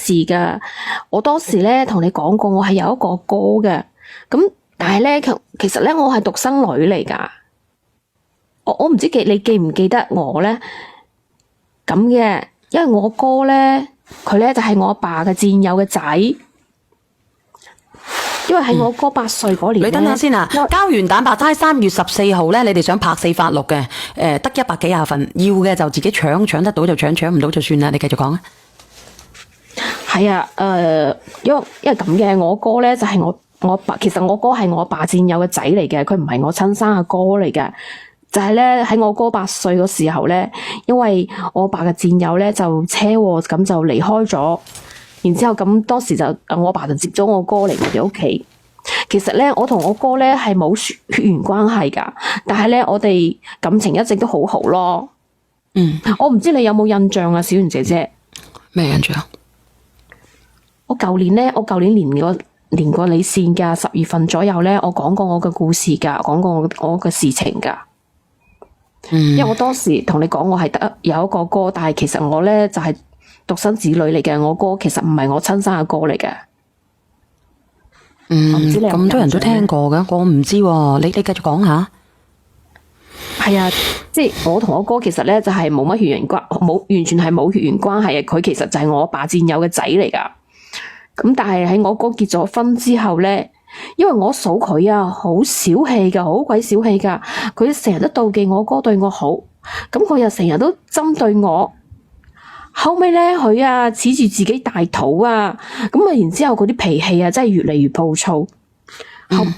事噶。我當時咧同你講過，我係有一個哥嘅，咁但係咧其實咧我係獨生女嚟噶。我唔知你記唔記得我咧咁嘅，因為我哥咧佢咧就係我阿爸嘅戰友嘅仔，因為喺我哥8歲嗰年。你等下先啊！膠原蛋白齋3月14號咧，你哋想拍4發6嘅，得100幾廿份，要嘅就自己搶得到就搶唔到就算啦。你繼續講啊！係啊，因為咁嘅，我哥咧就係我爸，其實我哥係我爸戰友嘅仔嚟嘅，佢唔係我親生阿哥嚟嘅。就係咧喺我哥8歲嘅時候咧，因為我爸嘅戰友咧就車禍咁就離開咗，然之後咁當時就我爸就接咗我哥嚟我哋屋企。其實咧我同我哥咧係冇血緣關係噶，但係咧我哋感情一直都好好咯。我唔知你有冇印象啊，小圓姐姐？咩印象？我舊年連過你線噶，10月份左右咧，我講過我嘅故事噶，講過我嘅事情噶。因為我當時同你講我係得有一個哥，但係其實我咧就係獨生子女嚟嘅，我哥其實唔係我親生阿哥嚟嘅。咁多人都聽過嘅，我唔知喎。你繼續講下。係啊，即係我同我哥其實咧就係冇乜血緣關，完全係冇血緣關係嘅。佢其實就係我爸戰友嘅仔嚟噶。咁但係喺我哥結咗婚之後咧。因為我嫂佢啊，好小氣噶，好鬼小氣噶，佢成日都妒忌我哥對我好，咁佢又成日都針對我。後尾咧，佢啊恃住自己大肚啊，咁啊，然之後佢啲脾氣啊，真係越嚟越暴躁。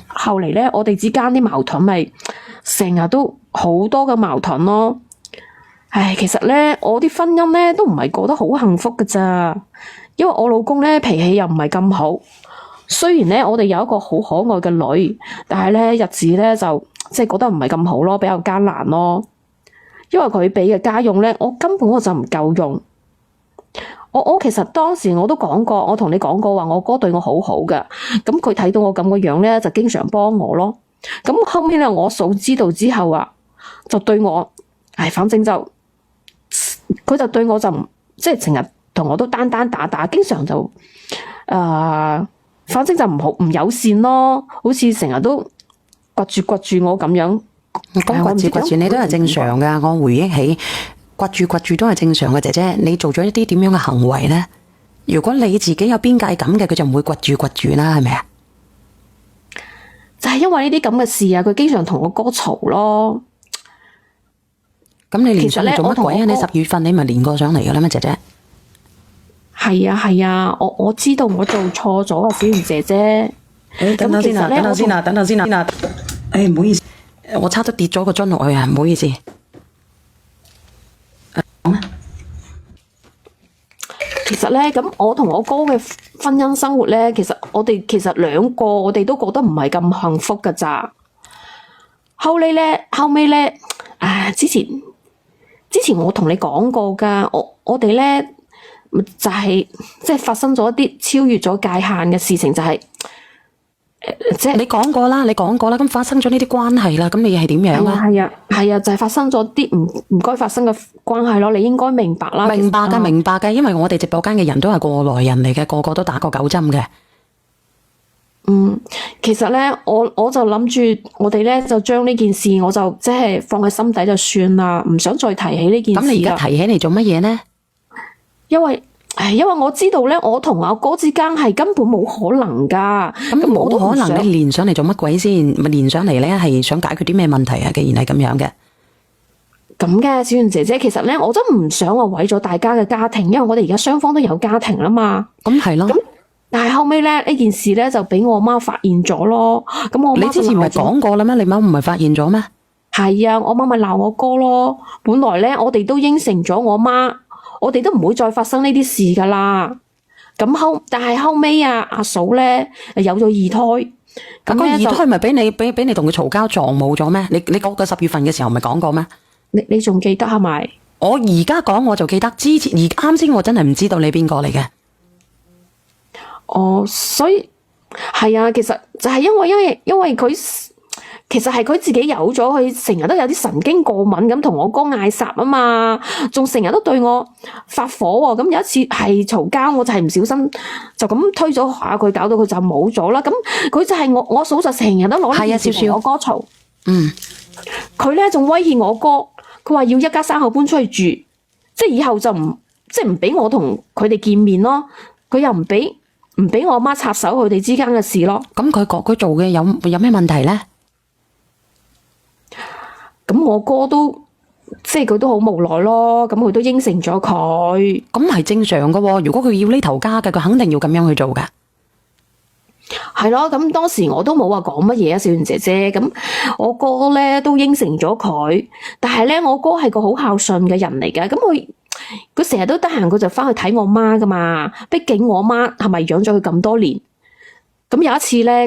後嚟咧，我哋之間啲矛盾咪成日都好多嘅矛盾咯。唉，其實咧，我啲婚姻咧都唔係過得好幸福噶咋，因為我老公咧脾氣又唔係咁好。雖然咧，我哋有一個好可愛嘅女，但係咧日子咧就即係覺得唔係咁好咯，比較艱難咯。因為佢俾嘅家用咧，我根本就唔夠用。我其實當時我都講過，我同你講過話，我哥對我好好㗎。咁佢睇到我咁嘅樣咧，就經常幫我咯。咁後面咧，我嫂知道之後啊，就對我，反正就佢就對我就即係成日同我都單打，經常就反正就唔友善咯，好似成日都掘住我咁樣。咁掘住你都係正常噶。我回憶起掘住都係正常嘅。姐姐，你做咗一啲點樣嘅行為咧？如果你自己有邊界感嘅，佢就唔會掘住啦，係咪啊？就係因為呢啲咁嘅事啊，佢經常同我哥嘈咯。咁你連上嚟做乜鬼啊？你10月份你咪連過上嚟噶啦咩，姐姐？係啊，我知道我做錯咗啊，小圓姐姐。等等先啊，唔好意思，我差啲跌咗個樽落去啊，唔好意思。其實咧，咁我同我哥嘅婚姻生活咧，其實我哋兩個我哋都覺得唔係咁幸福噶咋。後尾咧，之前我同你講過噶，我哋咧。就係即係發生咗一啲超越咗界限嘅事情，就係即係你講過啦，咁發生咗呢啲關係啦，咁你係點樣啊？係啊，就係發生咗啲唔該發生嘅關係咯，你應該明白啦。明白嘅，因為我哋直播間嘅人都係過來人嚟嘅，個個都打過9針嘅。其實咧，我就諗住我哋咧就將呢件事，我就即係放喺心底就算啦，唔想再提起呢件事。咁你而家提起嚟做乜嘢呢？因為我知道咧，我同阿哥之間係根本冇可能噶。咁冇可能，你連上嚟做乜鬼先？咪連上嚟咧，係想解決啲咩問題啊？既然係咁樣嘅，咁嘅小圓姐姐，其實咧，我真唔想話毀咗大家嘅家庭，因為我哋而家雙方都有家庭啦嘛。咁係咯。但係後尾咧，呢件事咧就俾我媽發現咗咯。咁我媽你之前唔係講過啦咩？你媽唔係發現咗咩？係啊，我媽咪鬧我哥咯。本來咧，我哋都應承咗我媽。我哋都唔會再發生呢啲事噶啦。但係後尾啊，阿嫂咧有咗二胎。咁個二胎咪俾你同佢嘈交撞冇咗咩？你講個10月份嘅時候咪講過咩？你仲記得係咪？我而家講我就記得，之前啱先我真係唔知道你邊個嚟嘅。所以係啊，其實就係因為佢其實係佢自己有咗，佢成日都有啲神經過敏咁，同我哥嗌霎啊嘛，仲成日都對我發火喎。咁有一次係嘈交，我就係唔小心就咁推咗下佢，搞到佢就冇咗啦。咁佢就係我嫂就成日都攞呢件事同我哥嘈。佢咧仲威脅我哥，佢話要一家三口搬出去住，即係以後就唔俾我同佢哋見面咯。佢又唔俾我阿媽插手佢哋之間嘅事咯。咁佢做嘅有咩問題咧？咁我哥都即係佢都好無奈咯。咁佢都應承咗佢。咁係正常噶喎。如果佢要呢頭家嘅，佢肯定要咁樣去做噶。係咯，咁當時我都冇話講乜嘢啊，小圓姐姐。咁我哥咧都應承咗佢，但係咧我哥係個好孝順嘅人嚟嘅。咁佢成日都得閒，佢就翻去睇我媽噶嘛。畢竟我媽係咪養咗佢咁多年？咁有一次咧，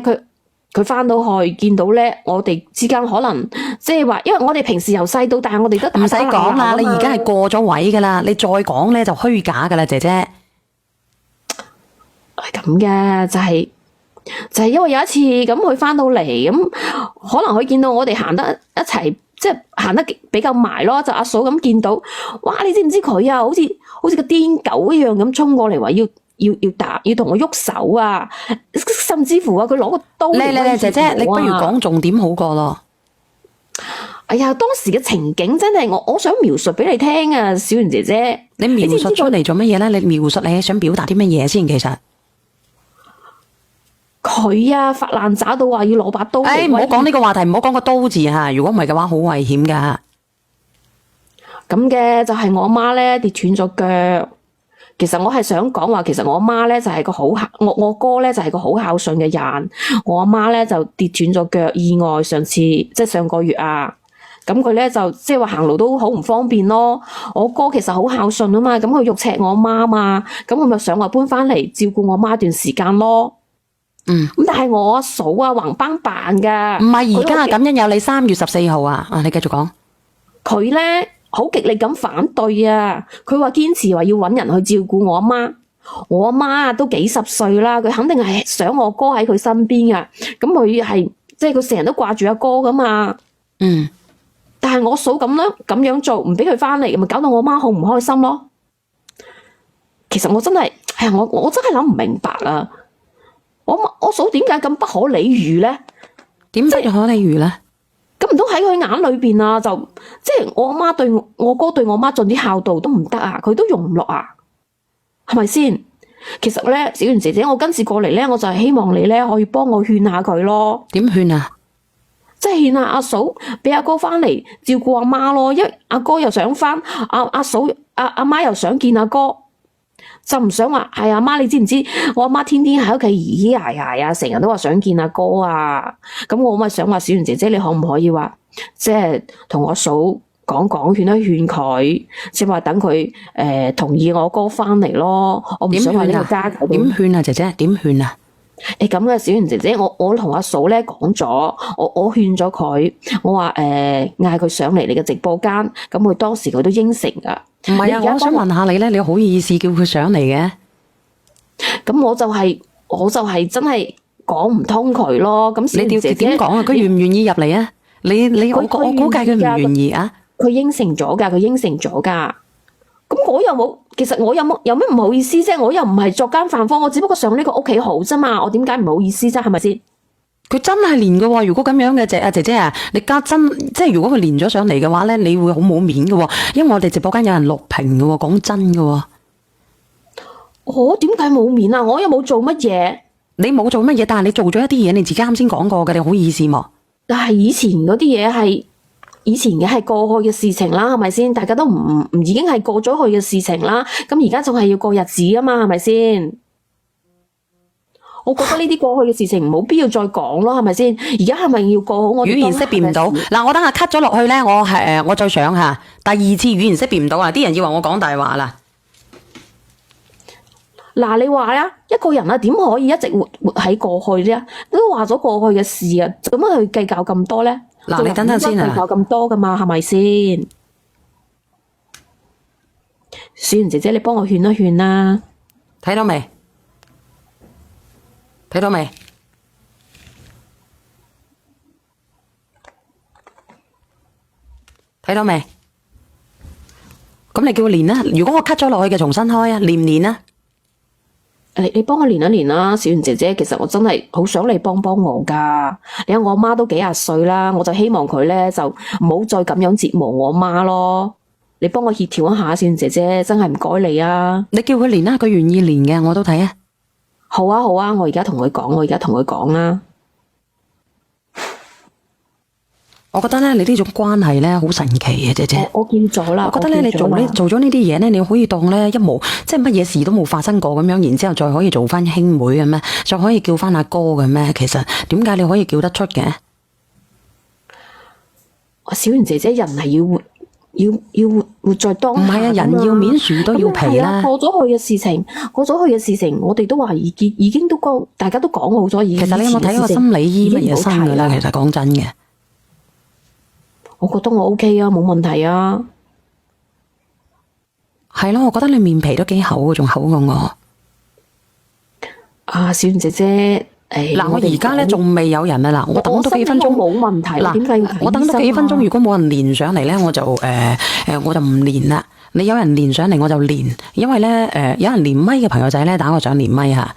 佢翻到去見到咧，我哋之間可能即係話，因為我哋平時由細到大，我哋都唔使講啦，你而家係過咗位噶啦，你再講咧就虛假噶啦，姐姐。係咁嘅，就係因為有一次咁，佢翻到嚟咁，可能佢見到我哋行得一齊，即係行得比較埋咯。就阿嫂咁見到，哇！你知唔知佢啊？好似個癲狗一樣咁衝過嚟，話要打，要同我喐手啊！甚至乎啊，佢攞個刀嚟威脅我啊！姐姐，你不如講重點好過咯。哎呀，當時嘅情景真係我想描述俾你聽啊，小圓姐姐。你描述出嚟做乜嘢咧？你描述你想表達啲乜嘢先？其實佢啊發爛渣到話要攞把刀。唔好講呢個話題，唔好講個刀字吓。如果唔係嘅話，好危險噶。咁嘅就係我阿媽咧跌斷咗腳。其實我係想講話，其實我阿媽咧就係個好我哥咧就係個好孝順嘅人。我阿媽咧就跌斷咗腳，意外上次即係上個月啊。咁佢咧就即係話行路都好唔方便咯。我哥其實好孝順啊嘛，咁佢肉赤我阿媽嘛，咁佢咪想話搬翻嚟照顧我阿媽一段時間咯。咁但係我阿嫂啊橫幫辦噶，唔係而家啊，感恩有你3月14號啊，你繼續講。佢咧好極力咁反對啊，佢話堅持話要搵人去照顧我阿媽。我阿媽啊都幾十歲啦，佢肯定係想我哥喺佢身邊噶。咁佢係即係佢成日都掛住阿哥噶嘛。但係我嫂咁樣做，唔俾佢翻嚟，咪搞到我媽好唔開心咯。其實我真係我真係諗唔明白啊！我嫂點解咁不可理喻咧？點不可理喻咧？咁唔通喺佢眼裏邊啊？就即係我阿媽對我哥對我媽盡啲孝道都唔得啊？佢都容唔落啊？係咪先？其實咧，小圓姐姐，我今次過嚟咧，我就係希望你咧可以幫我勸下佢咯。點勸啊？即係勸下阿嫂俾阿哥翻嚟照顧阿媽咯，因為阿哥又想翻，阿嫂阿媽又想見阿哥。就唔想話係阿媽，你知唔知我阿媽天天喺屋企咿咿呀呀啊，成日都話想見阿哥啊。咁我咪想話小圓姐姐，你可唔可以話即係同我嫂講勸一勸佢，即係話等佢同意我哥翻嚟咯。我唔想話呢個家點勸啊，姐姐點勸啊？咁嘅小圓姐姐，我同阿嫂咧講咗，我勸咗佢，我話嗌佢上嚟你嘅直播間，咁佢當時佢都應承噶。唔係啊，我想問下你咧，你好意思叫佢上嚟嘅？咁我就係真係講唔通佢咯。咁小圓姐姐點講啊？佢願唔願意入嚟啊？我估計佢唔願意啊。佢應承咗噶，咁我又冇，其實我有咩唔好意思啫？我又唔係作奸犯科，我只不過上呢個屋企好啫嘛。我點解唔好意思啫？係咪先？佢真係連嘅喎，如果咁樣嘅姐姐啊，你家真即係如果佢連咗上嚟嘅話咧，你會好冇面嘅喎，因為我哋直播間有人錄屏嘅喎，講真嘅喎。我點解冇面啊？我又冇做乜嘢。你冇做乜嘢，但係你做咗一啲嘢，你自己啱先講過嘅，你好意思喎。但係以前嗰啲嘢係以前嘅係過去嘅事情啦，係咪先？大家都唔已經係過咗去嘅事情啦，咁而家仲係要過日子啊嘛，係咪先？我覺得呢啲過去嘅事情冇必要再講咯，係咪先？而家係咪要過好我語言識別唔到？嗱，我等下 cut 咗落去咧，我再上下第二次語言識別唔到啊！啲人以為我講大話啦。嗱，你話呀，一個人啊，點可以一直活喺過去啫？都話咗過去嘅事啊，做乜去計較咁多咧？嗱，你等等先啊！計較咁多噶嘛，係咪先？小圓姐姐，你幫我勸一勸啦。睇到未？睇到未？睇到未？咁你叫佢連啦。如果我 cut 咗落去嘅，重新開啊，連唔連啊？你幫我連一連啦，小圓姐姐。其實我真係好想你幫幫我噶。你睇我阿媽都幾廿歲啦，我就希望佢咧就唔好再咁樣折磨我阿媽咯。你幫我協調一下，小圓姐姐，真係唔該你啊！你叫佢連啦，佢願意連嘅，我都睇啊。好啊好啊，我而家同佢講啦。我覺得咧，你呢種關係咧好神奇嘅，姐姐。我叫咗啦。我覺得咧，你做咗呢啲嘢咧，你可以當咧一無即係乜嘢事都冇發生過咁樣，然之後再可以做翻兄妹嘅咩？再可以叫翻阿哥嘅咩？其實點解你可以叫得出嘅？小圓姐姐，人係要活在當下。唔係啊，人要面樹都要皮啦。過咗去嘅事情，我哋都話已經都講，大家都講好咗。其實你有冇睇過心理醫乜嘢生噶啦？其實講真嘅。我覺得我 OK 啊，冇問題啊。係咯，我覺得你面皮都幾厚，仲厚過我。啊，小圓姐姐，嗱，我而家咧仲未有人啊，嗱，我等多幾分鐘冇問題。嗱，點解要睇醫生啊？我等多幾分鐘，如果冇人連上嚟咧，我就唔連啦。你有人連上嚟我就連，因為咧有人連咪嘅朋友仔咧打我上連咪吓，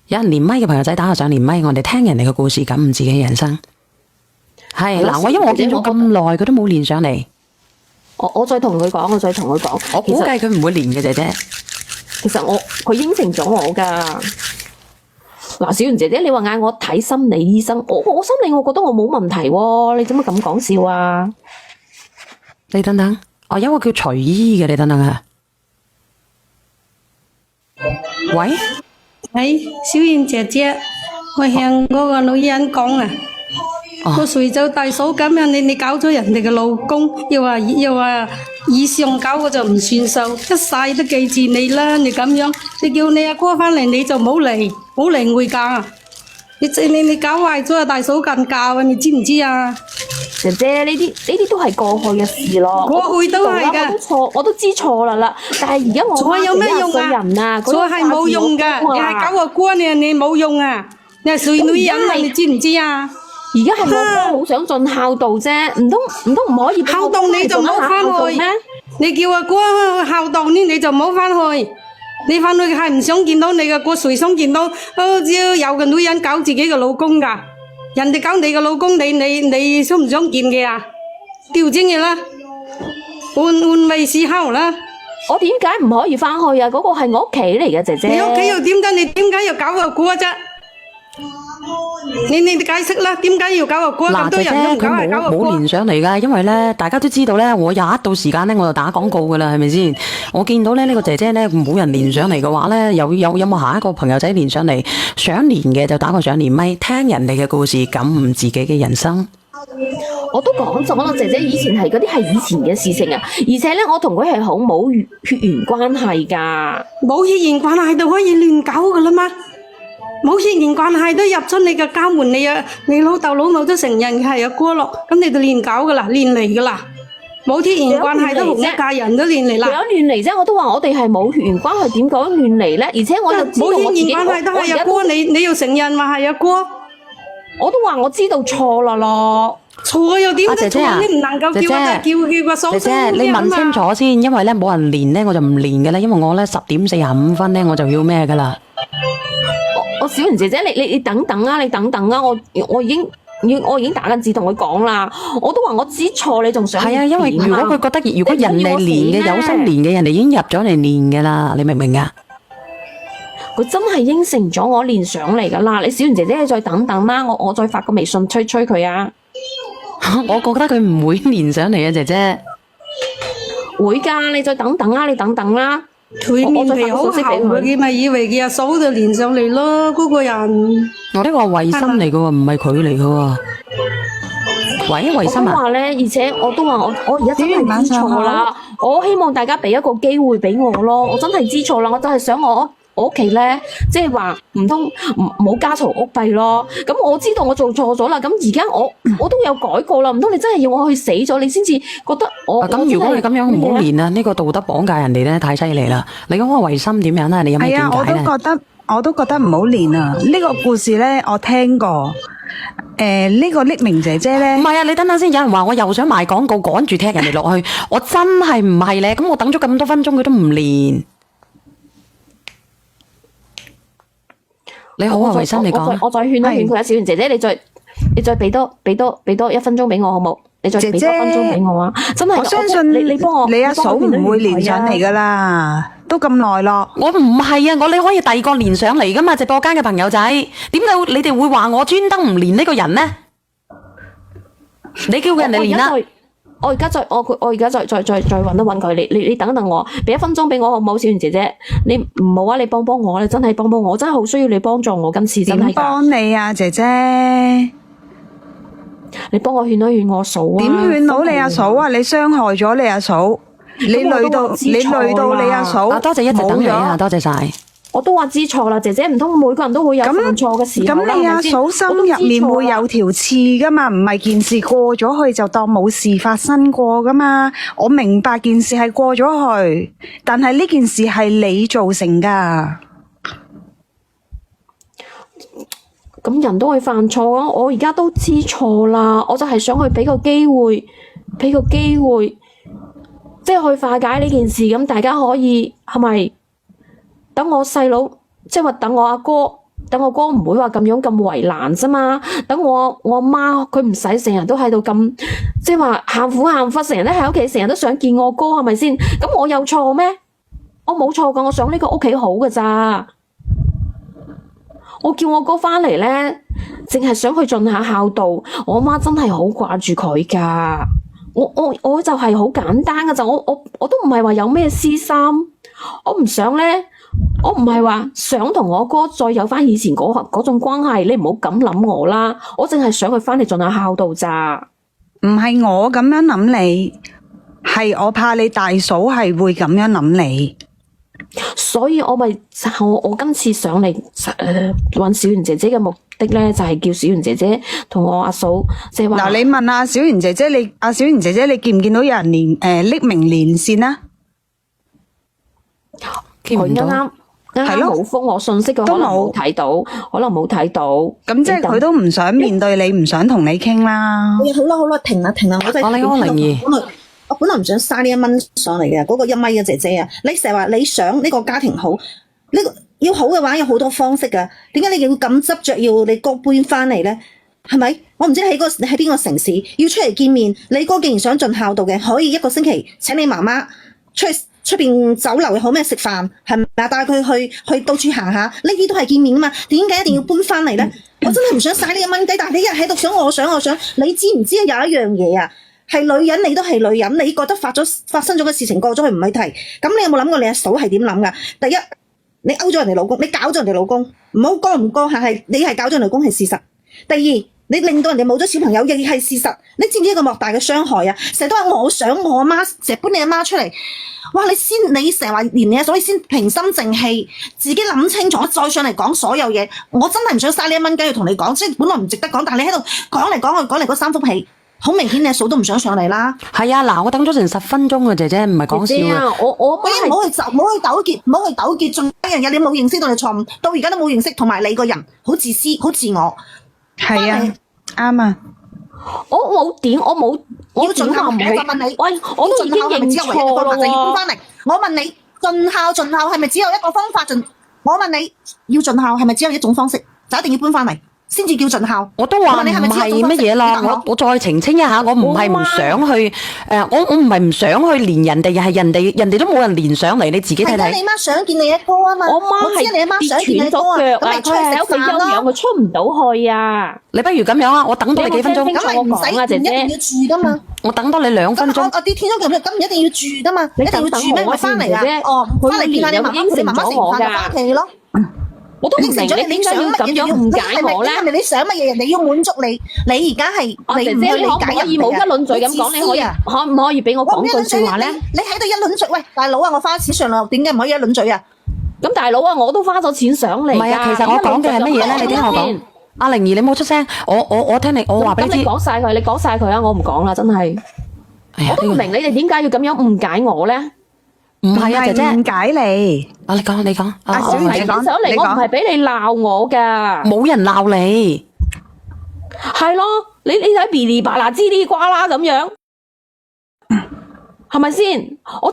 有人連咪嘅朋友仔打我上連咪，我哋聽人哋嘅故事，感悟自己嘅人生。係嗱，因為我見咗咁耐，佢都冇連上嚟。我再同佢講，我估計佢唔會連嘅，姐姐。其實佢應承咗我噶。嗱，小圓姐姐，你話嗌我睇心理醫生，我心理我覺得我冇問題喎。你做乜咁講笑啊？你等等，有個叫徐姨嘅，你等等啊。喂，小圓姐姐，我向嗰個女人講啊。個隨就大嫂咁樣，你搞咗人哋嘅老公，又話以上搞我就唔算數，一世都記住你啦。你咁樣，你叫你阿哥翻嚟，你就唔好嚟回嫁。你搞壞咗阿大嫂近嫁啊！你知唔知啊？姐姐，呢啲都係過去嘅事咯。過去都係噶，我都知錯啦。但係而家我錯有咩用啊？錯係冇用噶，你係搞個哥你冇用啊！你係衰女人啊！你知唔知啊？而家係我哥好想盡孝道啫，唔通唔可以孝道你就唔好翻去咩？你叫阿哥孝道呢，你就唔好翻去。你翻去係唔想見到你嘅哥，誰想見到只要有個女人搞自己嘅老公噶？人哋搞你嘅老公，你想唔想見嘅啊？調轉嘅啦，換位思考啦。我點解唔可以翻去啊？嗰個係我屋企嚟嘅，姐姐。你屋企又點解？你點解要搞個哥啫？你解釋啦，點解要搞個哥？咁多人都唔搞係搞個哥。冇連上嚟噶，因為咧，大家都知道咧，我有一到時間咧，我就打廣告噶啦，係咪先？我見到咧呢個姐姐咧冇人連上嚟嘅話咧，有冇下一個朋友仔連上嚟？想連嘅就打個上連咪，聽人哋嘅故事，感悟自己嘅人生。我都講咗啦，姐姐以前係嗰啲係以前嘅事情啊，而且咧我同佢係好冇血緣關係噶，冇血緣關係就可以亂搞噶啦嘛。冇血緣關係都入出你嘅家門，你老豆老母都承認係阿哥咯，咁你就亂搞噶啦，亂嚟噶啦，冇血緣關係都同一家人都亂嚟啦。有亂嚟啫，我都話我哋係冇血緣關係，點講亂嚟咧？而且我又知道冇血緣關係都係阿哥，你要承認話係阿哥，我都話我知道錯啦咯。錯又點得錯？你唔能夠叫個嫂。姐姐，你問清楚先，因為咧冇人連咧，我就唔連嘅啦，因為我咧10:45咧我就要咩噶啦。我小圓姐姐，你等等啊，我已經打緊字同佢講啦，我都話我知錯，你仲想？係啊，因為如果佢覺得如果人哋連嘅有心連嘅，人哋已經入咗嚟連嘅啦，你明唔明啊？佢真係應承咗我連上嚟噶啦，你小圓姐姐你再等等啦，我再發個微信催佢啊。我覺得佢唔會連上嚟啊，姐姐。會噶，你再等等啦，你等等啦。佢面皮好厚，佢咪以為佢阿嫂就連上嚟咯，嗰個人。我呢個係衛心嚟嘅喎，唔係佢嚟嘅喎。喂，衛心啊！我話咧，而且我都話我而家真係知錯啦。我希望大家俾一個機會俾我咯，我真係知錯啦，我就係想我屋企咧，即係話唔通冇家嘈屋閉咯。咁我知道我做錯咗啦，咁而家我都有改過啦，唔通你真係要我去死咗，你先至覺得我？咁如果你咁樣唔好連啊，呢個道德綁架人哋咧太犀利啦。你講個衛心點樣咧？你有咩見解咧？我都覺得唔好連啊！呢個故事咧，我聽過。呢個匿名姐姐咧唔，係啊，你等等先，有人話我又想賣廣告，趕住踢人哋落去，我真係唔係咧。咁我等咗咁多分鐘，佢都唔練。你好啊，維生，你講。我再勸一勸佢啊，小圓姐姐，你再俾多1分鐘俾我好冇？你再俾多1分鐘俾我啊！真係，我相信你幫我，你阿嫂唔會連上嚟噶啦，都咁耐咯。我唔係啊，你可以第二個連上嚟噶嘛，直播間嘅朋友仔，點解你哋會話我專登唔連呢個人呢？你叫人哋連啦。我而家再揾一揾佢，你等一等我，俾1分鐘俾我好唔好，小圓姐姐？你唔好啊，你幫我，你真係幫我，我真係好需要你幫助我，今次真係。點幫你啊，姐姐？你幫我勸一勸我嫂啊！點勸到你阿嫂啊？你傷害咗你阿嫂，你累到你阿嫂。多謝一直等你啊，多謝晒。我都話知錯啦，姐姐，唔通每個人都會有犯錯嘅時候啦？咁你阿嫂心入面會有條刺噶嘛？唔係件事過咗去就當冇事發生過噶嘛？我明白件事係過咗去，但係呢件事係你造成噶。咁人都會犯錯啊！我而家都知錯啦，我就係想去俾個機會，即係去化解呢件事。咁大家可以係咪等我細佬，即係話等我阿哥，唔會話咁樣咁為難啫嘛？等我阿媽，佢唔使成日都喺度咁，即係話喊苦喊忽，成日都喺屋企，成日都想見我哥，係咪先？咁我有錯咩？我冇錯噶，我想呢個屋企好噶咋。我叫我哥返嚟咧，淨係想去盡下孝道。我媽真係好掛住佢噶。我就係好簡單噶咋。我都唔係話有咩私心。我唔想咧，我唔係話想同我哥再有翻以前嗰種關係。你唔好咁諗我啦。我淨係想佢返嚟盡下孝道咋。唔係我咁樣諗你，係我怕你大嫂係會咁樣諗你。所以我今次上嚟搵小圓姐姐嘅目的咧，就係叫小圓姐姐同我阿嫂即係話。嗱，你問阿小圓姐姐，小圓姐姐，你見唔見到有人匿名連線啊？見唔到。啱啱冇覆我信息，佢可能冇睇到，咁即係佢都唔想面對你，唔想同你傾啦。好啦，停啦，我真係我本來唔想嘥呢1蚊上嚟嘅，嗰個1米嘅姐姐啊，你成日話你想呢個家庭好，呢個要好嘅話有好多方式噶，點解你要咁執着要你哥搬翻嚟咧？係咪？我唔知你喺邊個城市要出嚟見面，你哥既然想盡孝道嘅，可以1個星期請你媽媽出邊酒樓又好咩食飯，係咪啊？帶佢去到處行下，呢啲都係見面啊嘛。點解一定要搬翻嚟咧？我真係唔想嘥呢1蚊雞，但係你一日喺度想，你知唔知有一樣嘢啊？係女人，你都係女人，你覺得發生咗嘅事情過咗去唔去提，咁你有冇諗過你阿嫂係點諗噶？第一，你勾咗人哋老公，你搞咗人哋老公，唔好講唔講係你係搞咗人哋老公係事實。第二，你令到人哋冇咗小朋友亦係事實。你知唔知一個莫大嘅傷害啊？成日都話我想我阿媽，成日搬你阿媽出嚟，哇！你成日話連你阿嫂，你先平心靜氣，自己諗清楚再上嚟講所有嘢。我真係唔想嘥呢1蚊雞去同你講，即係本來唔值得講，但係你喺度講嚟嗰3幅戲。好明顯，你阿嫂都唔想上嚟啦。係啊，嗱，我等咗成10分鐘啊，姐姐，唔係講笑啊。我唔好去糾結，仲有一樣嘢你冇認識到你錯誤，到而家都冇認識，同埋你個人好自私，好自我。係啊，啱啊。我冇點，我冇，我要盡孝，我就問你，喂，我都已經認錯咯。翻嚟，我問你，盡孝係咪只有一個方法？我問你要盡孝係咪只有一種方式？就一定要搬翻嚟。先至叫盡孝，我都話唔係乜嘢啦。我再澄清一下，我唔係唔想去我唔係唔想去連人哋，係人哋都冇人連上嚟，你自己睇睇。係啊，你媽想見你阿哥啊嘛。我媽係跌斷咗腳啊，佢喺屋企休養，佢出唔到去啊。你不如咁樣啊，我等多你幾分鐘。咁咪唔使一定要住噶嘛。我等多你2分鐘。我跌斷咗腳，咁唔一定要住噶嘛？你一定要住咩？我翻嚟啊！翻嚟見下你媽媽，你媽媽食完飯就翻屋企咯。我都唔明你點解要咁樣誤解我咧？係咪你想乜嘢？人哋要滿足你，你而家係你唔去理解人哋啊？可以冇一輪嘴咁講，你可唔可以俾我講句説話咧？你喺度一輪嘴，喂，大佬啊，我花錢上嚟，點解唔可以一輪嘴啊？咁大佬啊，我都花咗錢上嚟㗎。唔係啊，其實我講嘅係乜嘢咧？你聽我講。阿靈兒，你冇出聲，我聽你，我話俾你知。咁你講曬佢啊！我唔講啦，真係。我都唔明你哋點解要咁樣誤解我咧？唔係啊，姐姐誤解你。你講。小圓姐講，上嚟我唔係俾你鬧我噶。冇人鬧你。係咯，你睇噼里啪啦吱哩呱啦咁樣，係咪先？我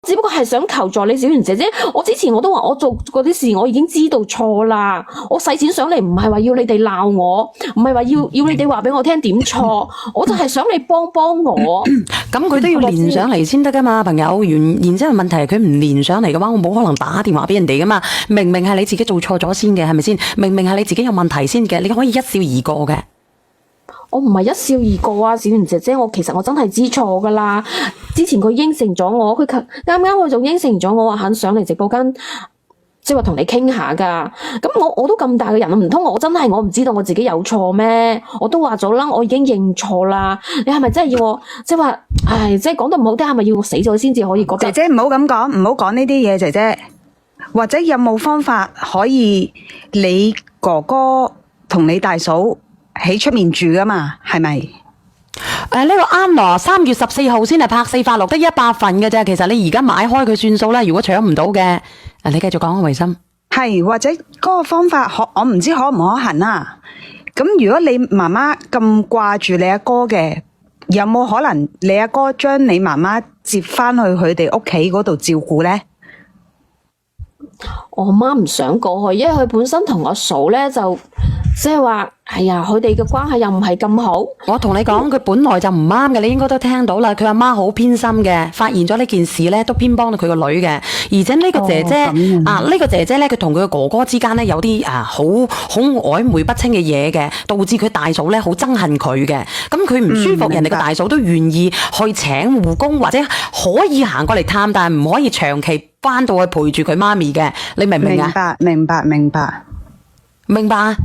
只不過係想求助你小圓姐姐。我之前我都話我做嗰啲事，我已經知道錯啦。我使錢上嚟唔係話要你哋鬧我，唔係話要你哋話俾我聽點錯，我就係想你幫我。咁佢都要連上嚟先得噶嘛，朋友。然之後問題係佢唔連上嚟嘅話，我冇可能打電話俾人哋噶嘛。明明係你自己做錯咗先嘅，係咪先？明明係你自己有問題先嘅，你可以一笑而過嘅。我唔係一笑而過啊，小圓姐姐，其實我真係知錯噶啦。之前佢應承咗我，佢啱啱佢仲應承咗我話肯上嚟直播間，即係話同你傾下噶。咁我都咁大嘅人，唔通我真係我唔知道我自己有錯咩？我都話咗啦，我已經認錯啦。你係咪真係要我即係話，即係講得唔好聽，係咪要我死咗先至可以覺得？姐姐唔好咁講，唔好講呢啲嘢，姐姐。或者有冇方法可以你哥哥同你大嫂喺出面住噶嘛？係咪？呢個啱咯，3月14號先係拍4發，錄得100份嘅啫。其實你而家買開佢算數啦。如果搶唔到嘅，你繼續講啊，維心。係或者嗰個方法我唔知可唔可行啊？咁如果你媽媽咁掛住你阿哥嘅，有冇可能你阿哥將你媽媽接翻去佢哋屋企嗰度照顧呢？我媽唔想過去，因為佢本身同我嫂咧就即係話，係啊，佢哋嘅關係又唔係咁好。我同你講，佢本來就唔啱嘅，你應該都聽到啦。佢阿媽好偏心嘅，發現咗呢件事咧，都偏幫到佢個女嘅。而且呢個姐姐呢個姐姐咧，佢同佢嘅哥哥之間咧有啲好曖昧不清嘅嘢嘅，導致佢大嫂咧好憎恨佢嘅。咁佢唔舒服，人哋嘅大嫂都願意去請護工，或者可以行過嚟探，但係唔可以長期翻到去陪住佢媽咪嘅。你明唔明啊？明白。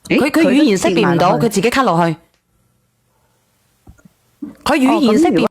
佢語言識別唔到，佢自己 cut 落去。佢語言識別。